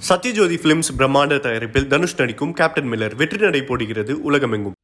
Sathyajothi films பிரம்மாண்ட தயாரிப்பில் தனுஷ் நடிக்கும் கேப்டன் மில்லர் வெற்றி நடை போடுகிறது உலகமெங்கும்.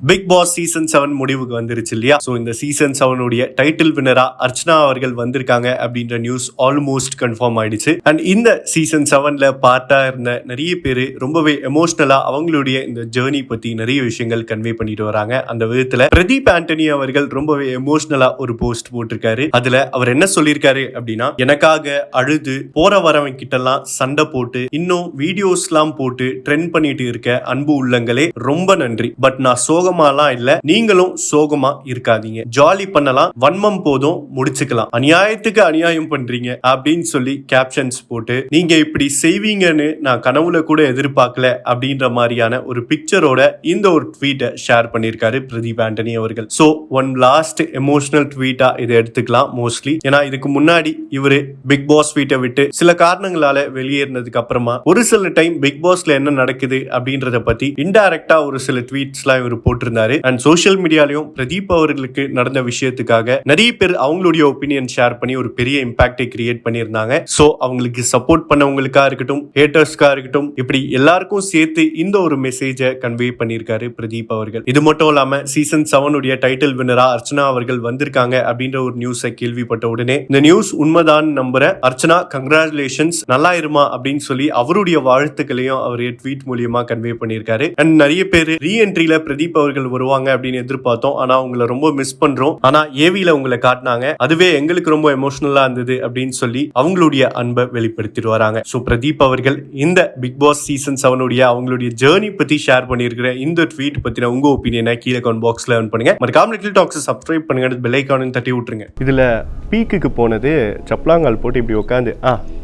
பிக் பாஸ் சீசன் 7 முடிவுக்கு வந்துருச்சு இல்லையா? ஸோ இந்த சீசன் 7 உடைய டைட்டில் வினரா அர்ச்சனா அவர்கள் வந்திருக்காங்க அப்படின்ற நியூஸ் ஆல்மோஸ்ட் கன்ஃபார்ம் ஆயிடுச்சு. அண்ட் இந்த சீசன் 7ல பார்ட்டா இருந்த நிறைய பேர் ரொம்பவே எமோஷனலா அவங்களுடைய இந்த ஜேர்னி பத்தி நிறைய விஷயங்கள் கன்வே பண்ணிட்டு வராங்க. அந்த விதத்துல பிரதீப் ஆண்டனி அவர்கள் ரொம்பவே எமோஷனலா ஒரு போஸ்ட் போட்டிருக்காரு. அதுல அவர் என்ன சொல்லியிருக்காரு அப்படின்னா, எனக்காக அழுது போற வரவன் கிட்டலாம் சண்டை போட்டு இன்னும் வீடியோஸ் எல்லாம் போட்டு ட்ரெண்ட் பண்ணிட்டு இருக்க அன்பு உள்ளங்களே ரொம்ப நன்றி. பட் நான் சோகமாலாம் இல்ல, நீங்களும் சோகமா இருக்காதீங்க, ஜாலி பண்ணலாம், வன்மம் போதும் முடிச்சுக்கலாம், அநியாயத்துக்கு அநியாயம் பண்றீங்க அப்படின்னு சொல்லி கேப்ஷன்ஸ் போட்டு நீங்க இப்படி செய்வீங்கன்னு நான் கனவுல கூட எதிர்பார்க்கல அப்படின்ற மாதிரியான ஒரு பிக்சரோட இந்த ஒரு ட்வீட்டை ஷேர் பண்ணியிருக்காரு பிரதீப் ஆண்டனி அவர்கள். சோ ஒன் லாஸ்ட் எமோஷனல் ட்வீட்டா இதை எடுத்துக்கலாம் மோஸ்ட்லி. ஏன்னா இதுக்கு முன்னாடி இவரு பிக் பாஸ் வீட்டை விட்டு சில காரணங்களால வெளியேறினதுக்கு அப்புறமா ஒரு சில டைம் பிக் பாஸ்ல என்ன நடக்குது அப்படின்றத பத்தி இன்டைரக்டா ஒரு சில ட்வீட்ஸ் எல்லாம் இவர் போட்டிருந்தாரு. அண்ட் சோஷியல் மீடியாலையும் பிரதீப் அவர்களுக்கு நடந்த விஷயத்துக்காக நிறைய பேர் அவங்களுடைய ஒப்பீனியன் ஷேர் பண்ணி ஒரு பெரிய இம்பாக்டை கிரியேட் பண்ணியிருந்தாங்க. சோ அவங்களுக்கு சப்போர்ட் பண்ணவங்களுக்கா இருக்கட்டும், ஹேட்டர்ஸ்க்கா இருக்கட்டும், இப்படி எல்லாருக்கும் சேர்த்து இந்த ஒரு மெசேஜை கன்வே பண்ணியிருக்காரு பிரதீப் அவர்கள். இது மட்டும் இல்லாம சீசன் 7 உடைய டைட்டில் வினரா அர்ச்சனா அவர்கள் வந்திருக்காங்க அப்படின்ற ஒரு நியூஸை கேள்விப்பட்ட உடனே இந்த நியூஸ் உண்மைதான் நம்புறேன், அர்ச்சனா கங்க்ராச்சுலேஷன்ஸ், நல்லா இருமா அப்படின்னு சொல்லி அவருடைய வாழ்த்துக்களையும் அவர் ட்வீட் மூலியமா கன்வே பண்ணியிருக்காரு. அண்ட் நிறைய பேர் ரீஎன்ட்ரியில பிரதீப் அவர்கள் வருவாங்க அப்படின்னு எதிர்பார்த்தோம், ஆனா உங்களை ரொம்ப மிஸ் பண்றோம், ஆனா ஏவில உங்களை காட்டினாங்க, அதுவே எங்களுக்கு ரொம்ப எமோஷனலா இருந்தது அப்படின்னு சொல்லி அவங்களுடைய அன்பை வெளிப்படுத்திட்டு வராங்க. சோ பிரதீப் அவர்கள் இந்த பிக் பாஸ் சீசன் 7 உடைய அவங்களுடைய ஜேர்னி பத்தி ஷேர் பண்ணியிருக்கிற இந்த ட்வீட் பத்தின உங்க ஒப்பீனியனை கீழே கமெண்ட் பாக்ஸ்ல பண்ணுங்க. மறக்காம லிட்டில் டாக்ஸ் சப்ஸ்கிரைப் பண்ணுங்க, பெல் ஐகானையும் தட்டி விட்டுருங்க. இதுல பீக்குக்கு போனது சப்ளாங்கால் போட்டு இப்படி உட்காந்து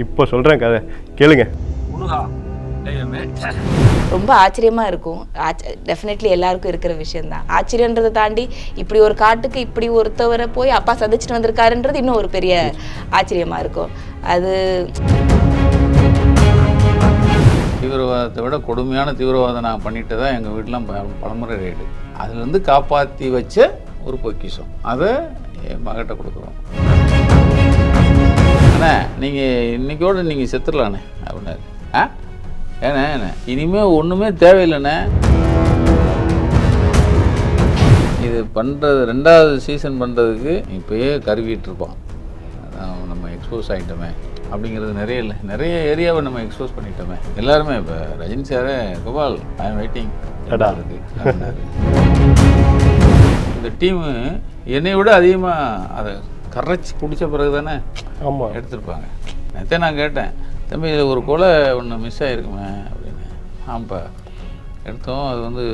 இப்போ சொல்றேன் கதை கேளுங்க. ரொம்ப ஆச்சரியமாக இருக்கும். டெஃபினெட்லி எல்லாருக்கும் இருக்கிற விஷயம்தான். ஆச்சரியன்றதை தாண்டி இப்படி ஒரு காட்டுக்கு இப்படி ஒருத்தவரை போய் அப்பா சந்திச்சுட்டு வந்திருக்காருன்றது இன்னும் ஒரு பெரிய ஆச்சரியமாக இருக்கும். அது தீவிரவாதத்தை விட கொடுமையான தீவிரவாதம் நான் பண்ணிட்டு தான் எங்கள் வீட்டிலாம் பலமுறை ரைடு. அதுலேருந்து காப்பாற்றி வச்ச ஒரு பொக்கிஷம், அதை என் மகிட்ட கொடுக்குறோம். அண்ணா நீங்கள் இன்னைக்கோடு நீங்கள் செத்துடலாண்ணே அப்படின்னாரு. ஏண்ணே இனிமேல் ஒன்றுமே தேவையில்லைண்ணே. இது பண்ணுறது 2வது சீசன் பண்ணுறதுக்கு இப்போயே கருவிட்டுருப்போம். நம்ம எக்ஸ்போஸ் ஆகிட்டோமே அப்படிங்கிறது நிறைய ஏரியாவை நம்ம எக்ஸ்போஸ் பண்ணிட்டோமே எல்லாருமே. இப்போ ரஜினி சாரே கோபால் ஐ எம் வெயிட்டிங் இருக்கு. இந்த டீமு என்னை விட அதிகமாக அதை கரைச்சி குடித்த பிறகு தானே எடுத்திருப்பாங்க. நேற்றே நான் கேட்டேன், தம்பி இதில் ஒரு கொலை ஒன்று மிஸ் ஆகிருக்குமே அப்படின்னு. ஆமாப்பா எடுத்தோம், அது